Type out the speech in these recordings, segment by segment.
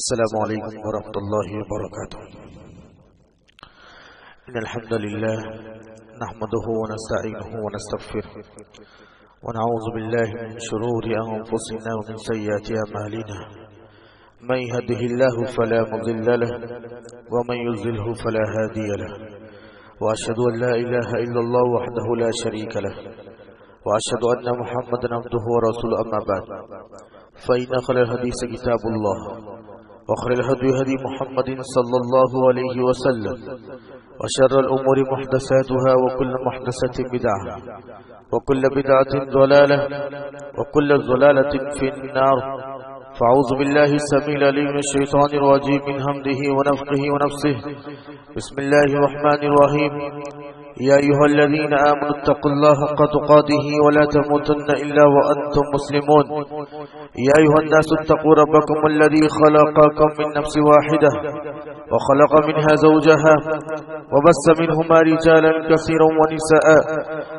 السلام عليكم ورحمة الله وبركاته. إن الحمد لله نحمده ونستعينه ونستغفره ونعوذ بالله من شرور أنفسنا ومن سيئات أعمالنا. من يهده الله فلا مضل له ومن يضلله فلا هادي له. وأشهد أن لا إله إلا الله وحده لا شريك له وأشهد أن محمدا عبده ورسوله. أما بعد فإن خير الحديث كتاب الله وخير الهدي هدي محمد صلى الله عليه وسلم وشر الأمور محدثاتها وكل محدثة بدعة وكل بدعة ضلالة وكل ضلالة في النار. فأعوذ بالله السميع العليم من الشيطان الرجيم من همزه ونفخه ونفسه. بسم الله الرحمن الرحيم. يا أيها الذين آمنوا اتقوا الله حق تقاته ولا تموتن إلا وأنتم مسلمون. يا أيها الناس اتقوا ربكم الذي خلقكم من نفس واحدة وخلق منها زوجها وبث منهما رجالا كثيرا ونساء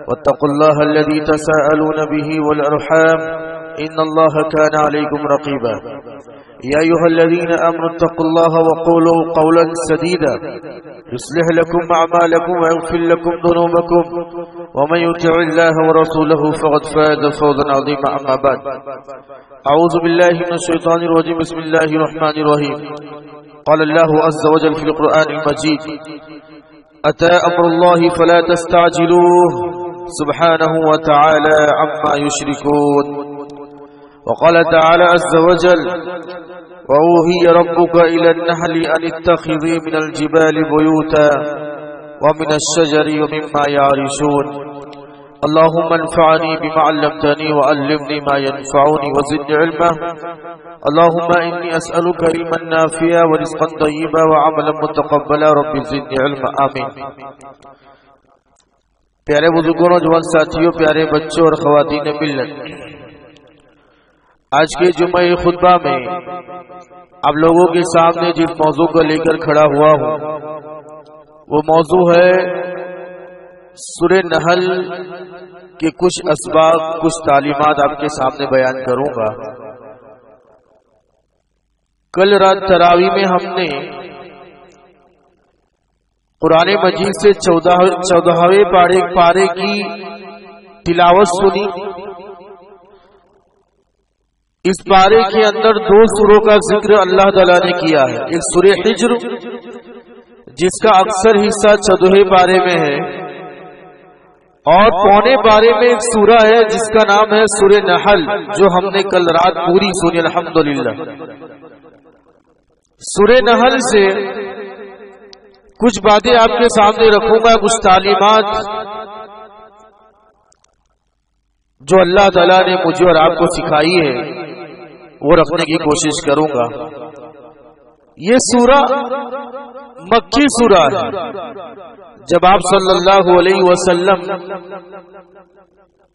واتقوا الله الذي تساءلون به والأرحام إن الله كان عليكم رقيبا. يا أيها الذين آمنوا اتقوا الله وقولوا قولا سديدا يصلح لكم أعمالكم ويغفر لكم ذنوبكم ومن يطع الله ورسوله فقد فاز فوزا عظيما. أما بعد أعوذ بالله من الشيطان الرجيم. بسم الله الرحمن الرحيم. قال الله عز وجل في القرآن المجيد: أتى أمر الله فلا تستعجلوه سبحانه وتعالى عما يشركون. وقال تعالى عز وجل: وأوحي ربك إلى النحل أن اتخذي من الجبال بيوتا ومن الشجر ومما يعرشون. اللهم انفعني بما علمتني وعلمني ما ينفعني وزدني علما. اللهم إني أسألك علما نافعا ورزقا طيبا وعملا متقبلا. رب زدني علما. آمین. پیارے بزرگوں، نوجوان ساتھیوں، پیارے بچوں اور خواتین ملت، آج کے جمعہ خطبہ میں آپ لوگوں کے سامنے جس موضوع کو لے کر کھڑا ہوا ہوں وہ موضوع ہے سورہ نحل کے کچھ اسباق، کچھ تعلیمات آپ کے سامنے بیان کروں گا. کل رات تراویح میں ہم نے قرآن مجید سے 14ویں پارے کی تلاوت سنی. اس پارے کے اندر 2 سوروں کا ذکر اللہ تعالیٰ نے کیا ہے. ایک سورہ حجر جس کا اکثر حصہ 14ویں پارے میں ہے، اور پونے پارے میں ایک سورہ ہے جس کا نام ہے سورہ نحل، جو ہم نے کل رات پوری سنی الحمدللہ. سورہ نحل سے کچھ باتیں آپ کے سامنے رکھوں گا، کچھ تعلیمات جو اللہ تعالیٰ نے مجھے اور آپ کو سکھائی ہے وہ رکھنے کی کوشش کروں گا. یہ سورہ مکی سورہ ہے. جب آپ صلی اللہ علیہ وسلم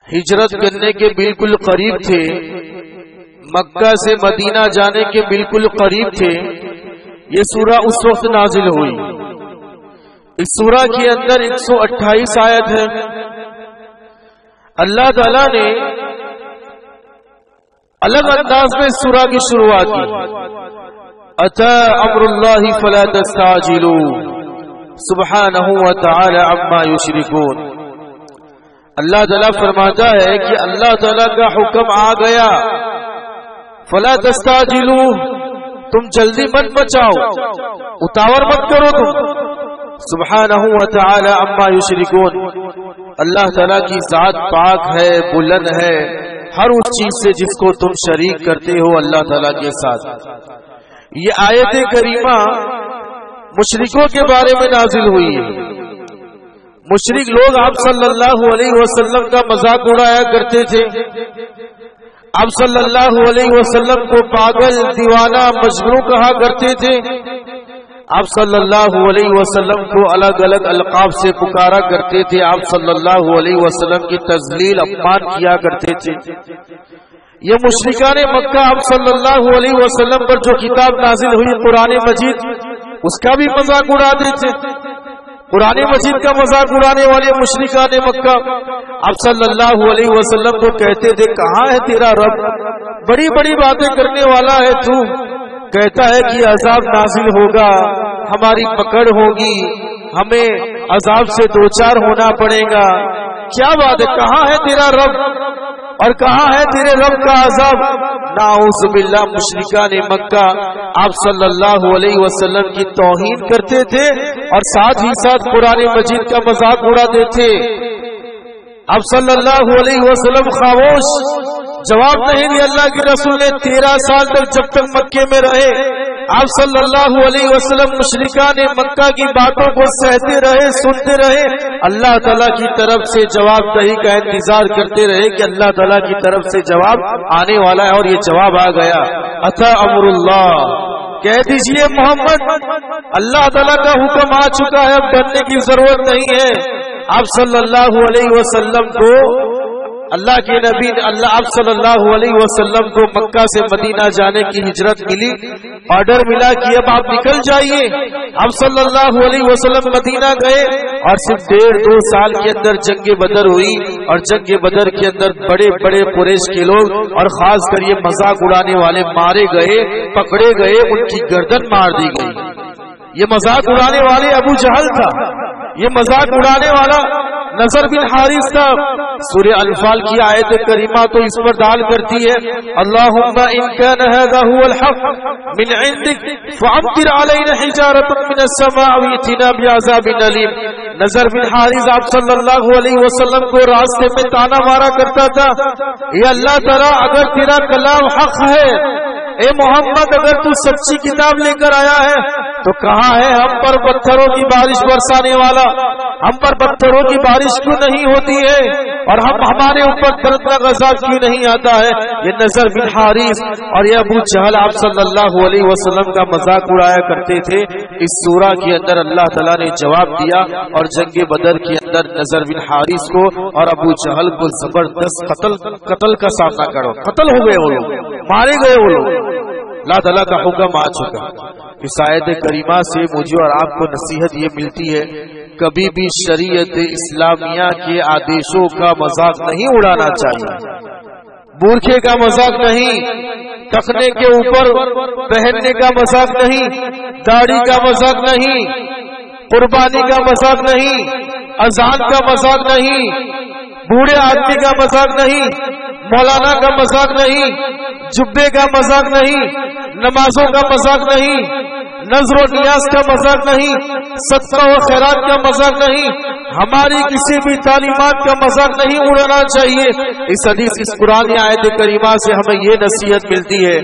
ہجرت کرنے کے بالکل قریب تھے، مکہ سے مدینہ جانے کے بالکل قریب تھے، یہ سورہ اس وقت نازل ہوئی. اس سورہ کے اندر 128 آیت ہے. اللہ تعالیٰ نے الگ انداز میں اس سورہ کی شروعات کی. اتی امر اللہ فلا تستعجلوا سبحانہ وتعالی عما یشرکون. اللہ تعالیٰ فرماتا ہے کہ اللہ تعالیٰ کا حکم آ گیا، فلا تستعجلوا، تم جلدی مت مچاؤ، اتاور مت کرو تم. سبحانہ وتعالی عما یشرکون، اللہ تعالیٰ کی ذات پاک ہے، بلند ہے ہر اس چیز سے جس کو تم شریک کرتے ہو اللہ تعالیٰ کے ساتھ. یہ آیت کریمہ مشرکوں کے بارے میں نازل ہوئی ہے. مشرک لوگ آپ صلی اللہ علیہ وسلم کا مذاق اڑایا کرتے تھے. آپ صلی اللہ علیہ وسلم کو پاگل، دیوانہ، مجنون کہا کرتے تھے. آپ صلی اللہ علیہ وسلم کو الگ الگ القاب سے پکارا کرتے تھے. آپ صلی اللہ علیہ وسلم کی تذلیل، اپمان کیا کرتے تھے. یہ مشرکان مکہ آپ صلی اللہ علیہ وسلم پر جو کتاب نازل ہوئی قرآن مجید، اس کا بھی مذاق اڑاتے تھے. قرآن مجید کا مذاق اڑانے والے مشرکان مکہ آپ صلی اللہ علیہ وسلم کو کہتے تھے، کہاں ہے تیرا رب؟ بڑی بڑی باتیں کرنے والا ہے تو، کہتا ہے کہ عذاب نازل ہوگا، ہماری پکڑ ہوگی، ہمیں عذاب سے دوچار ہونا پڑے گا. کیا بات ہے، کہاں ہے تیرا رب اور کہاں ہے تیرے رب کا عذاب؟ نعوذ باللہ. مشرکان مکہ آپ صلی اللہ علیہ وسلم کی توہین کرتے تھے اور ساتھ ہی ساتھ قرآن مجید کا مذاق اڑاتے تھے. آپ صلی اللہ علیہ وسلم خاموش، جواب نہیں دیا. اللہ کے رسول نے 13 سال تک جب تک مکے میں رہے آپ صلی اللہ علیہ وسلم مشرکان مکہ کی باتوں کو سہتے رہے، سنتے رہے، اللہ تعالیٰ کی طرف سے جواب دہی کا انتظار کرتے رہے کہ اللہ تعالیٰ کی طرف سے جواب آنے والا ہے. اور یہ جواب آ گیا. اتا امر اللہ، کہہ دیجئے محمد اللہ تعالیٰ کا حکم آ چکا ہے، اب ڈرنے کی ضرورت نہیں ہے. آپ صلی اللہ علیہ وسلم کو اللہ کے نبی آپ صلی اللہ علیہ وسلم کو مکہ سے مدینہ جانے کی ہجرت ملی، آرڈر ملا کہ اب آپ نکل جائیے. آپ صلی اللہ علیہ وسلم مدینہ گئے اور صرف 1.5-2 سال کے اندر جنگ بدر ہوئی. اور جنگ بدر کے اندر بڑے بڑے قریش کے لوگ اور خاص کر یہ مذاق اڑانے والے مارے گئے، پکڑے گئے، ان کی گردن مار دی گئی. یہ مذاق اڑانے والے ابو جہل تھا، یہ مذاق اڑانے والا نضر بن حارث تھا. سورہ انفال کی آیت کریمہ تو اس پر دال کرتی ہے، اللہم ان کان ھذا ھو الحق من عندک فامطر علینا حجارۃ من السماء وائتنا بعذاب علیم. نضر بن حارث آپ صلی اللہ علیہ وسلم کو راستے میں تانا مارا کرتا تھا، اے اللہ تعالیٰ اگر تیرا کلام حق ہے، اے محمد اگر تو سچی کتاب لے کر آیا ہے تو کہاں ہے ہم پر پتھروں کی بارش برسانے والا؟ ہم پر پتھروں کی بارش کیوں نہیں ہوتی ہے اور ہمارے اوپر دردناک عذاب کیوں نہیں آتا ہے؟ یہ نضر بن حارث اور یہ ابو جہل آپ صلی اللہ علیہ وسلم کا مذاق اڑایا کرتے تھے. اس سورہ کے اندر اللہ تعالیٰ نے جواب دیا اور جنگ بدر کے اندر نضر بن حارث کو اور ابو جہل کو زبردست قتل کا سامنا کرو. قتل ہو گئے وہ لوگ، مارے گئے وہ لوگ. اللہ تعالیٰ کا حکم آ چکا. اس آیت کریمہ سے مجھے اور آپ کو نصیحت یہ ملتی ہے، کبھی بھی شریعت اسلامیہ کے آدیشوں کا مذاق نہیں اڑانا چاہیے. بورکھے کا مذاق نہیں، ٹخنے کے اوپر پہننے کا مذاق نہیں، داڑھی کا مذاق نہیں، قربانی کا مذاق نہیں، اذان کا مذاق نہیں، بوڑھے آدمی کا مذاق نہیں، مولانا کا مذاق نہیں، جبے کا مذاق نہیں، نمازوں کا مذاق نہیں، نذر و نیاز کا مذاق نہیں، صدقہ و خیرات کا مذاق نہیں، ہماری کسی بھی تعلیمات کا مذاق نہیں اڑانا چاہیے. اس حدیث اس قرآن آیت کریمہ سے ہمیں یہ نصیحت ملتی ہے،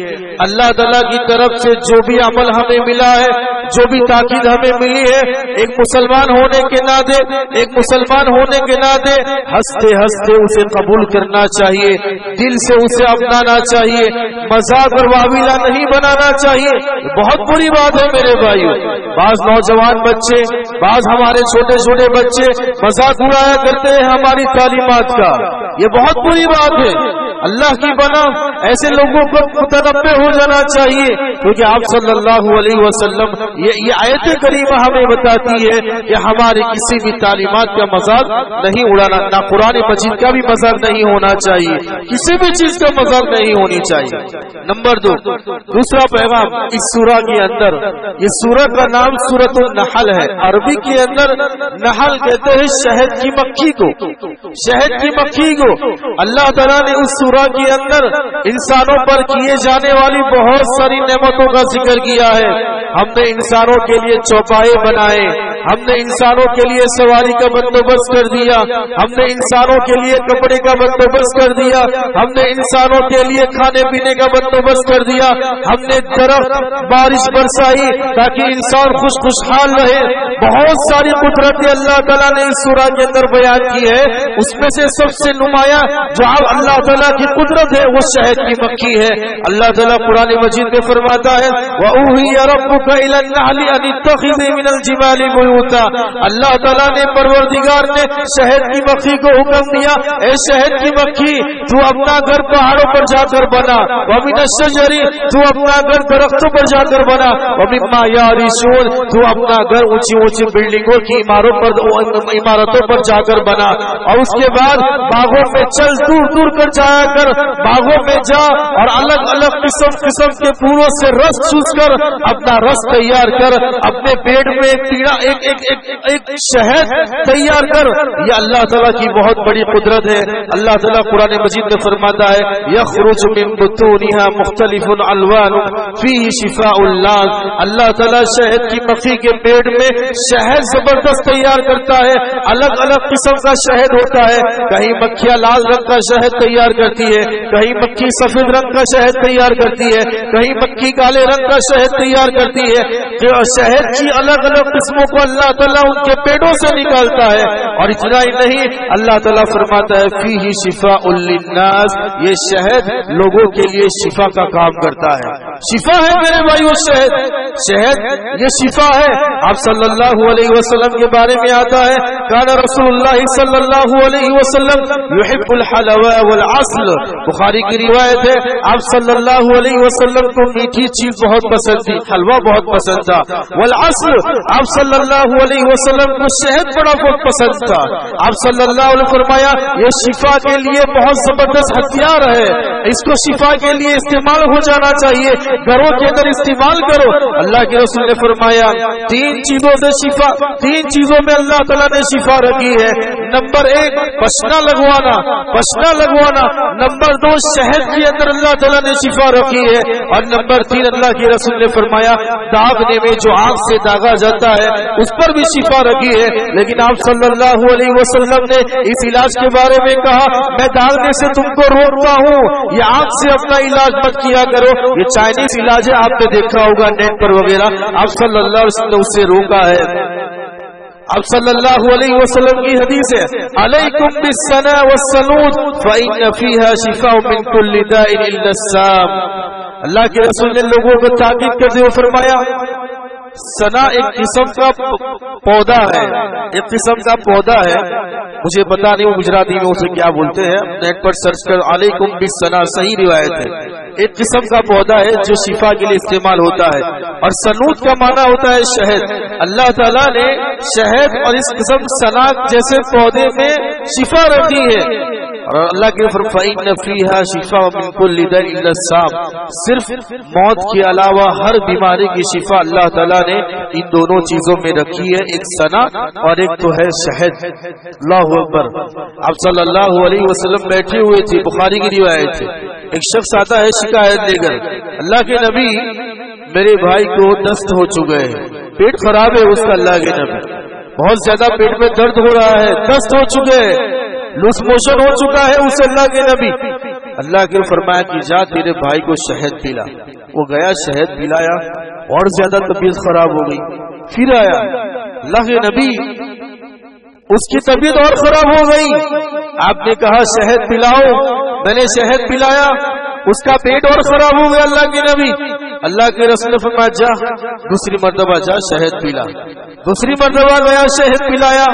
اللہ تعالیٰ کی طرف سے جو بھی عمل ہمیں ملا ہے، جو بھی تاکید ہمیں ملی ہے، ایک مسلمان ہونے کے ناطے، ایک مسلمان ہونے کے ناطے ہنستے ہنستے اسے قبول کرنا چاہیے، دل سے اسے اپنانا چاہیے، مذاق اور واویلا نہیں بنانا چاہیے. بہت بری بات ہے میرے بھائیو. بعض نوجوان بچے، بعض ہمارے چھوٹے چھوٹے بچے مذاق اڑایا کرتے ہیں ہماری تعلیمات کا. یہ بہت بری بات ہے. اللہ کی بنا ایسے لوگوں کو متنبع ہو جانا چاہیے، کیونکہ آپ صلی اللہ علیہ وسلم یہ آیت کریمہ ہمیں بتاتی ہے کہ ہماری کسی بھی تعلیمات کا مذاق نہیں اڑانا، نہ قرآن مجید کا بھی مذاق نہیں ہونا چاہیے، کسی بھی چیز کا مذاق نہیں ہونی چاہیے. نمبر 2، دوسرا پیغام اس سورہ کے اندر، یہ سورہ کا نام سورۃ النحل ہے. عربی کے اندر نحل کہتے ہیں شہد کی مکھی کو، شہد کی مکھی کو. اللہ تعالیٰ نے اس سورہ کے اندر انسانوں پر کیے جانے والی بہت ساری نعمتوں کا ذکر کیا ہے. ہم نے انسانوں کے لیے چوپائے بنائے، ہم نے انسانوں کے لیے سواری کا بندوبست کر دیا، ہم نے انسانوں کے لیے کپڑے کا بندوبست کر دیا، ہم نے انسانوں کے لیے کھانے پینے کا بندوبست کر دیا، ہم نے درخت بارش برسائی تاکہ انسان خوشحال رہے. بہت ساری قدرتیں اللہ تعالیٰ نے اس سورہ کے اندر بیان کی ہے. اس میں سے سب سے نمایاں جو اللہ تعالیٰ کی قدرت ہے وہ شہد کی مکھی ہے. اللہ تعالیٰ قرآن مجید میں فرماتا ہے وَأُوحِيَ رَبُّكَ إِلَى النَّحْلِ أَنِ اتَّخِذِي مِنَ الْجِبَالِ ہوتا. اللہ تعالیٰ نے پروردگار نے شہد کی مکھی کو حکم دیا, اے شہد کی مکھی تو اپنا گھر پہاڑوں پر جا کر بنا, وَمِنَ الشَّجَرِ تو اپنا گھر درختوں پر جا کر بنا, وَمِمَّا يَعْرِشُونَ تو اپنا گھر اونچی اونچی بلڈنگوں کی عمارتوں پر جا کر بنا. اور اس کے بعد باغوں میں چل, دور دور کر جایا کر, باغوں میں جا اور الگ الگ قسم قسم کے پھولوں سے رس چوس کر اپنا رس تیار کر, اپنے پیٹ میں ایک شہد تیار کر. یہ اللہ تعالیٰ کی بہت بڑی قدرت ہے. اللہ تعالیٰ قرآن مجید میں فرماتا ہے یخرج من بطونها مختلف الوان فیہ شفاء للناس. اللہ تعالیٰ شہد کی مکھی کے پیٹ میں شہد زبردست تیار کرتا ہے. الگ الگ قسم کا شہد ہوتا ہے. کہیں مکھیاں لال رنگ کا شہد تیار کرتی ہے, کہیں مکھی سفید رنگ کا شہد تیار کرتی ہے, کہیں مکھی کالے رنگ کا شہد تیار کرتی ہے. شہد کی الگ الگ قسموں کو اللہ تعالیٰ ان کے پیٹوں سے نکالتا ہے. اور اتنا ہی نہیں, اللہ تعالیٰ فرماتا ہے فیہ شفاء للناس, یہ شہد لوگوں کے لیے شفا کا کام کرتا ہے. شفا ہے میرے بھائیو, شہد یہ شفا ہے. آپ صلی اللہ علیہ وسلم کے بارے میں آتا ہے کان رسول اللہ صلی اللہ علیہ وسلم یحب الحلوى والعسل. بخاری کی روایت ہے آپ صلی اللہ علیہ وسلم کو میٹھی چیز بہت پسند تھی, حلوہ بہت پسند تھا. والعسل آپ صلی اللہ علیہ وسلم کو شہد بڑا بہت پسند تھا. آپ صلی اللہ علیہ وسلم فرمایا یہ شفا کے لیے بہت زبردست ہتھیار ہے, اس کو شفا کے لیے استعمال ہو جانا چاہیے, گھروں کے اندر استعمال کرو. اللہ کے رسول نے فرمایا تین چیزوں سے شفا, تین چیزوں میں اللہ تعالیٰ نے شفا رکھی ہے. نمبر 1 پشنا لگوانا, نمبر 2 شہد کے اندر اللہ تعالیٰ نے شفا رکھی ہے, اور نمبر 3 اللہ کے رسول نے فرمایا داغنے میں جو آنکھ سے داغا جاتا ہے اس پر بھی شفا رکھی ہے. لیکن آپ صلی اللہ علیہ وسلم نے اس علاج کے بارے میں کہا میں داغنے سے تم کو روکتا ہوں, یہ آنکھ سے اپنا علاج مت کیا کرو, یہ چائنیز علاج ہے, آپ نے دیکھا ہوگا نیٹ پر وغیرہ. آپ صلی اللہ علیہ وسلم نے اسے روکا ہے. آپ صلی اللہ علیہ وسلم کی حدیث ہے علیکم بالسنا والسنود فإن فيها شفاء من كل داء إلا السام. اللہ کے رسول نے لوگوں کو تاکید کرتے ہوئے فرمایا سنا ایک قسم کا پودا ہے, ایک قسم کا پودا ہے, مجھے پتا نہیں وہ گجراتی میں اسے کیا بولتے ہیں, نیٹ پر سرچ کر علیکم بالسنا, صحیح روایت ہے. ایک قسم کا پودا ہے جو شفا کے لیے استعمال ہوتا ہے, اور سنود کا معنی ہوتا ہے شہد. اللہ تعالیٰ نے شہد اور اس قسم سنا جیسے پودے میں شفا رکھی ہے. اور اللہ کے فَإِنَّ فِيهَا شِفَاءٌ مِّن كُلِّ دَاءٍ إِلَّا السَّامَ, صرف موت کے علاوہ ہر بیماری کی شفا اللہ تعالیٰ نے ان دونوں چیزوں میں رکھی ہے, ایک سنا اور ایک تو ہے شہد. اللہ اکبر. آپ صلی اللہ علیہ وسلم بیٹھے ہوئے تھے, بخاری کی روایت ہے. ایک شخص آتا ہے شکایت لے کر, اللہ کے نبی میرے بھائی کو دست ہو چکے ہیں, پیٹ خراب ہے اس کا. اللہ کے نبی بہت زیادہ پیٹ میں درد ہو رہا ہے, دست ہو چکے ہیں, لوس موشن ہو چکا ہے اس. اللہ کے نبی اللہ کے فرمایا کہ جا تیرے بھائی کو شہد پلا. وہ گیا, شہد پلایا, اور زیادہ طبیعت خراب ہو گئی. پھر آیا, اللہ کے نبی اس کی طبیعت اور خراب ہو گئی. آپ نے کہا شہد پلاؤ, میں نے شہد پلایا, اس کا پیٹ اور خراب ہو گیا. اللہ کے نبی اللہ کے رسول نے فرمایا جا دوسری مرتبہ جا شہد پلا. دوسری مرتبہ گیا, شہد پلایا,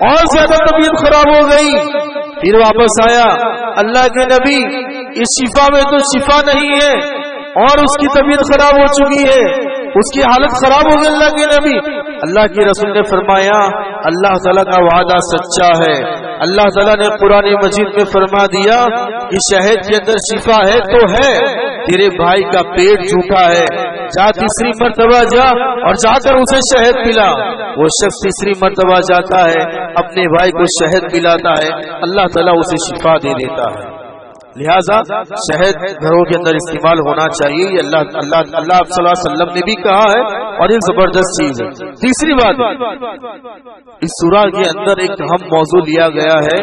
اور زیادہ طبیعت خراب ہو گئی. پھر واپس آیا, اللہ کے نبی اس شفا میں تو شفا نہیں ہے, اور اس کی طبیعت خراب ہو چکی ہے, اس کی حالت خراب ہو گئی. اللہ کے نبی اللہ کے رسول نے فرمایا اللہ تعالیٰ کا وعدہ سچا ہے. اللہ تعالیٰ نے قرآن مجید میں فرما دیا کہ شہد کے اندر شفا ہے تو ہے, تیرے بھائی کا پیٹ جھوٹا ہے, جا تیسری مرتبہ جا اور جا کر اسے شہد پلا. وہ شخص تیسری مرتبہ جاتا ہے, اپنے بھائی کو شہد پلاتا ہے, اللہ تعالیٰ اسے شفا دے دیتا ہے. لہذا شہد گھروں کے اندر استعمال ہونا چاہیے, یہ اللہ صلی اللہ علیہ وسلم نے بھی کہا ہے, اور یہ زبردست چیز ہے. تیسری بات, اس سورہ کے اندر ایک اہم موضوع لیا گیا ہے,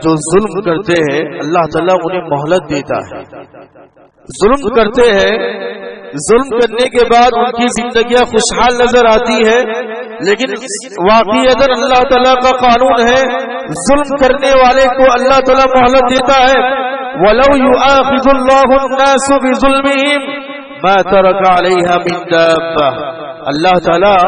جو ظلم کرتے ہیں اللہ تعالیٰ انہیں مہلت دیتا ہے. ظلم کرتے ہیں, ظلم کرنے کے بعد ان کی زندگیاں خوشحال نظر آتی ہے, لیکن واقعی اللہ تعالیٰ کا قانون ہے ظلم کرنے والے کو اللہ تعالیٰ مہلت دیتا ہے. وَلَوْ يُؤَاخِذُ اللَّهُ النَّاسُ بِظُلْمِهِمْ مَا تَرَكَ عَلَيْهَا مِن دَابَّةٍ. اللہ تعالیٰ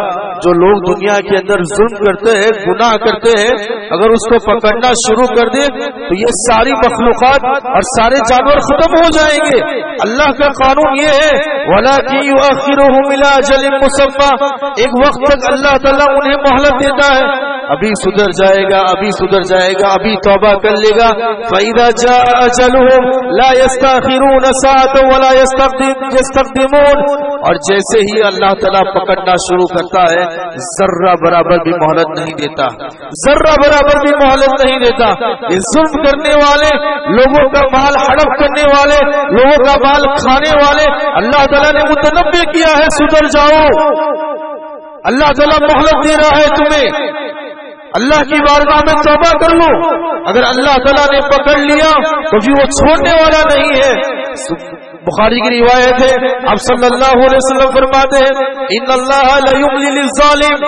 جو لوگ دنیا کے اندر ظلم کرتے ہیں، گناہ کرتے ہیں، اگر اس کو پکڑنا شروع کر دے تو یہ ساری مخلوقات اور سارے جانور ختم ہو جائیں گے۔ اللہ کا قانون یہ ہے وَلَكِنْ يُؤَخِّرُهُمْ إِلَىٰ أَجَلٍ مُّسَمًّى، ایک وقت تک اللہ تعالیٰ انہیں مہلت دیتا ہے، ابھی سدھر جائے گا، ابھی سدھر جائے گا، ابھی توبہ کر لے گا۔ فَإِذَا جَاءَ أَجَلُهُمْ لَا يَسْتَأْخِرُونَ سَاعَةً وَلَا يَسْتَقْدِمُونَ، اور جیسے ہی اللہ تعالیٰ پکڑنا شروع کرتا ہے ذرہ برابر بھی مہلت نہیں دیتا، ذرہ برابر بھی مہلت نہیں دیتا۔ یہ ظلم کرنے والے، لوگوں کا مال ہڑپ کرنے والے، لوگوں کا مال کھانے والے، اللہ تعالیٰ نے متنبہ کیا ہے سدھر جاؤ، اللہ تعالیٰ مہلت دے رہا ہے تمہیں، اللہ کی بارگاہ میں توبہ کر لو۔ اگر اللہ تعالیٰ نے پکڑ لیا تو پھر وہ چھوڑنے والا نہیں ہے۔ بخاری کی روایت ہے، آپ صلی اللہ علیہ وسلم فرماتے ہیں ان اللہ لا یملی للظالم،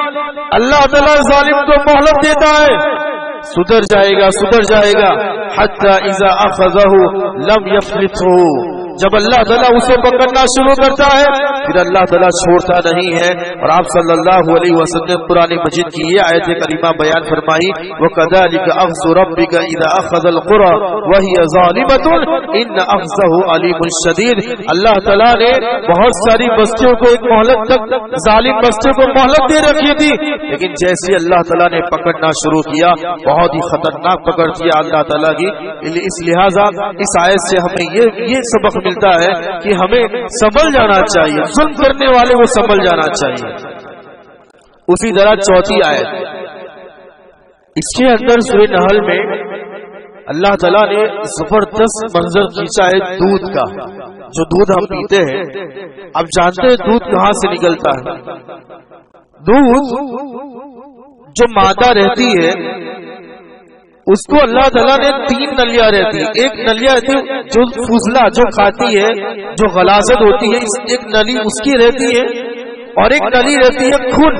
اللہ تعالیٰ ظالم کو مہلت دیتا ہے، سدھر جائے گا سدھر جائے گا، حتی اذا اخذہ لم یفلتہ، جب اللہ تعالیٰ اسے پکڑنا شروع کرتا ہے پھر اللہ تعالیٰ چھوڑتا نہیں ہے۔ اور آپ صلی اللہ علیہ وسلم قرآن مجید کی یہ آیت کریمہ بیان فرمائی وَكَذَلِكَ أَخْذُ رَبِّكَ إِذَا أَخَذَ الْقُرَى وَهِيَ ظَالِمَةٌ إِنَّ أَخْذَهُ عَلِيمٌ شَدِيدٌ، اللہ تعالیٰ نے بہت ساری بستیوں کو ایک مہلت تک، ظالم بستیوں کو مہلت دے رکھی تھی، لیکن جیسے اللہ تعالیٰ نے پکڑنا شروع کیا بہت ہی خطرناک پکڑ کیا اللہ تعالیٰ کی۔ اس لہٰذا اس آیت سے ہمیں یہ سبق ملتا ہے کہ ہمیں سنبھل جانا چاہیے، ظلم کرنے والے کو سنبھل جانا چاہیے۔ اسی طرح چوتھی آیت، اس کے اندر سورہ نحل میں اللہ تعالیٰ نے زبردست منظر کھینچا ہے دودھ کا، جو دودھ ہم پیتے ہیں۔ اب جانتے ہیں دودھ کہاں سے نکلتا ہے؟ دودھ جو مادہ رہتی ہے اس کو اللہ تعالیٰ نے 3 نلیاں رہتی ہے، ایک نلیاں رہتی ہے جو فضلہ جو کھاتی ہے، جو غلاظت ہوتی ہے، ایک نلی اس کی رہتی ہے، اور ایک نلی رہتی ہے خون۔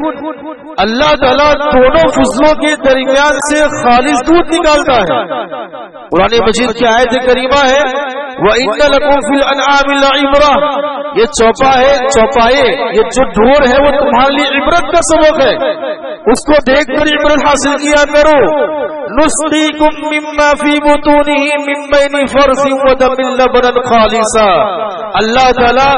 اللہ تعالیٰ دونوں فضلوں کے درمیان سے خالص دودھ نکالتا ہے۔ قرآن مجید کی آیت کریمہ ہے وَإِنَّ لَكُمْ فِي الْأَنْعَامِ لَعِبْرَةً، یہ چوپائے یہ جو ڈھور ہے وہ تمہارے لیے عبرت کا سبق ہے، اس کو دیکھ کر عبرت حاصل کیا کرو۔ نُسْقِيكُم مِّمَّا فِي بُطُونِهِ مِن بَيْنِ فَرْثٍ وَدَمٍ لَبَنًا خَالِصًا، اللہ تعالیٰ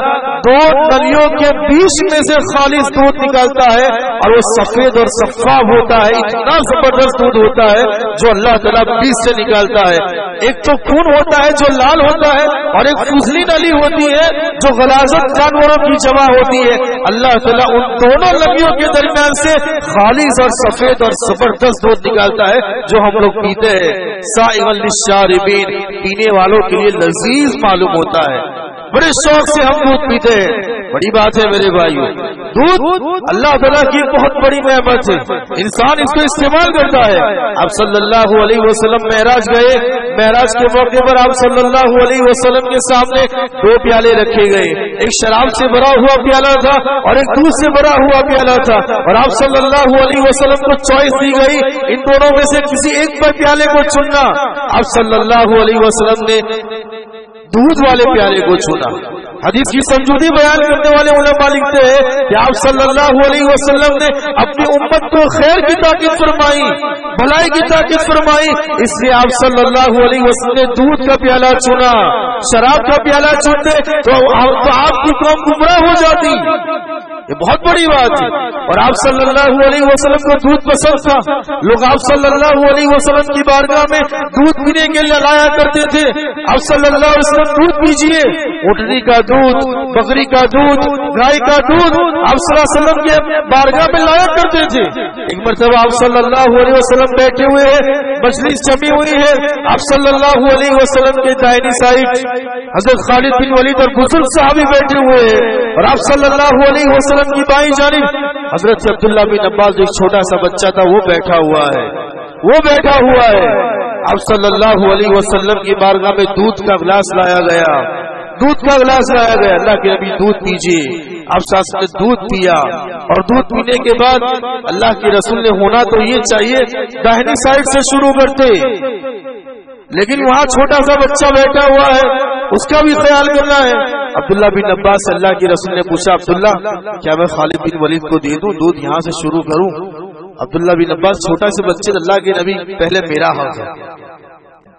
2 نلیوں کے بیچ میں سے خالص دودھ نکالتا ہے اور وہ سفید اور شفاف ہوتا ہے، اتنا زبردست دودھ ہوتا ہے جو اللہ تعالیٰ بیچ سے نکالتا ہے۔ ایک تو خون ہوتا ہے جو لال ہوتا ہے، اور ایک فضلی نلی ہوتی ہے جو غلاظت جانوروں کی جمع ہوتی ہے۔ اللہ تعالیٰ ان دونوں نلیوں کے درمیان سے خالص اور سفید اور زبردست دودھ نکالتا ہے جو ہم لوگ پیتے ہیں۔ سائغا للشاربین، پینے والوں کے لیے لذیذ معلوم ہوتا ہے، بڑے شوق سے ہم دودھ پیتے ہیں۔ بڑی بات ہے میرے بھائیو، دودھ اللہ تعالیٰ کی بہت بڑی نعمت ہے، انسان اس کو استعمال کرتا ہے۔ آپ صلی اللہ علیہ وسلم معراج گئے، معراج کے موقع پر آپ صلی اللہ علیہ وسلم کے سامنے 2 پیالے رکھے گئے، ایک شراب سے بھرا ہوا پیالہ تھا اور ایک دودھ سے بھرا ہوا پیالہ تھا، اور آپ صلی اللہ علیہ وسلم کو چوائس دی گئی ان دونوں میں سے کسی ایک پر پیالے کو چننا۔ آپ صلی اللہ علیہ وسلم نے دودھ والے پیالے کو چنا۔ حدیث کی سمجھوتی بیان کرنے والے علماء لکھتے ہیں کہ آپ صلی اللہ علیہ وسلم نے اپنی امت کو خیر کی تاکید فرمائی، بھلائی کی تاکید فرمائی، اس لیے آپ صلی اللہ علیہ وسلم نے دودھ کا پیالہ چنا۔ شراب کا پیالہ چنتے تو آپ کی قوم گمراہ ہو جاتی، یہ بہت بڑی بات ہے۔ اور آپ صلی اللہ علیہ وسلم کو دودھ پسند تھا، لوگ آپ صلی اللہ علیہ وسلم کی بارگاہ میں دودھ پینے کے لیے لایا کرتے تھے۔ آپ صلی اللہ علیہ وسلم دودھ پیجیے، اونٹنی کا دودھ، بکری کا دودھ، گائے کا دودھ آپ صلی اللہ علیہ وسلم کے بارگاہ میں لایا کرتے تھے۔ ایک مرتبہ آپ صلی اللہ علیہ وسلم بیٹھے ہوئے ہیں، مجلس جمی ہوئی ہے، آپ صلی اللہ علیہ وسلم کے دائنی سائڈ حضرت خالد بن ولید اور بزرگ صحابی بیٹھے ہوئے ہیں، اور آپ صلی اللہ علیہ وسلم کی بائیں جانب حضرت عبداللہ بن عباس ایک چھوٹا سا بچہ تھا، وہ بیٹھا ہوا ہے۔ آپ صلی اللہ علیہ وسلم کی بارگاہ میں دودھ کا گلاس لایا گیا، اللہ کے نبی دودھ پیجیے۔ آپ ساتھ نے دودھ پیا، اور دودھ پینے کے بعد اللہ کے رسول نے ہونا تو یہ چاہیے داہنی سائڈ سے شروع کرتے، لیکن وہاں چھوٹا سا بچہ بیٹھا ہوا ہے، اس کا بھی خیال کرنا ہے۔ عبداللہ بن عباس سے اللہ کے رسول نے پوچھا عبداللہ کیا میں خالد بن ولید کو دے دوں دودھ یہاں سے شروع کروں؟ عبداللہ بن عباس چھوٹا سے بچے اللہ کے نبی پہلے میرا حق ہے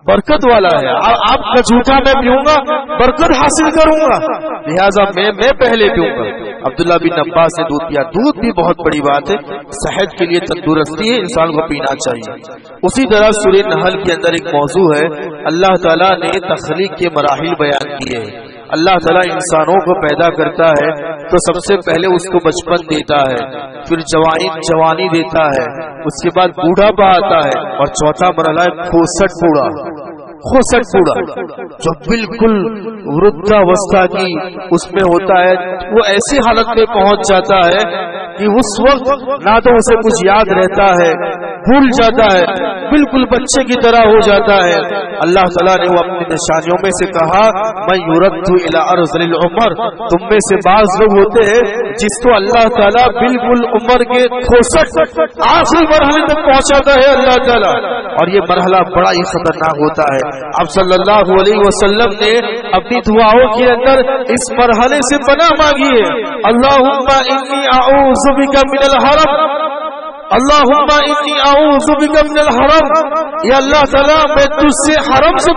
برکت والا ہے آپ کا جھوٹا میں پیوں گا برکت حاصل کروں گا لہٰذا میں پہلے پیوں گا۔ عبداللہ بن عباس نے دودھ پیا۔ دودھ بھی بہت بڑی بات ہے، صحت کے لیے تندرستی ہے، انسان کو پینا چاہیے۔ اسی طرح سورہ نحل کے اندر ایک موضوع ہے، اللہ تعالیٰ نے تخلیق کے مراحل بیان کیے ہیں۔ اللہ تعالیٰ انسانوں کو پیدا کرتا ہے تو سب سے پہلے اس کو بچپن دیتا ہے، پھر جوانی دیتا ہے، اس کے بعد بوڑھاپا آتا ہے، اور چوتھا مرحلہ ہے کھوسٹ بوڑھا جو بالکل وردھاوستھا کی اس میں ہوتا ہے، وہ ایسی حالت میں پہنچ جاتا ہے کہ اس وقت نہ تو اسے کچھ یاد رہتا ہے، بھول جاتا ہے، بالکل بچے کی طرح ہو جاتا ہے۔ اللہ تعالیٰ نے وہ اپنی نشانیوں میں سے کہا میں یرد الی ارذل العمر، تم میں سے بعض لوگ ہوتے ہیں جس کو اللہ تعالیٰ بالکل عمر کے 63 آخری مرحلے تک پہنچاتا ہے اللہ تعالیٰ، اور یہ مرحلہ بڑا ہی خطرناک ہوتا ہے۔ اب صلی اللہ علیہ وسلم نے اپنی دعاؤں کے اندر اس مرحلے سے پناہ مانگی ہے، اللہم انی اعوذ بک من الحرم، اللہم انی اعوذ بک من الحرم، یا اللہ تعالیٰ میں تجھ سے حرم سے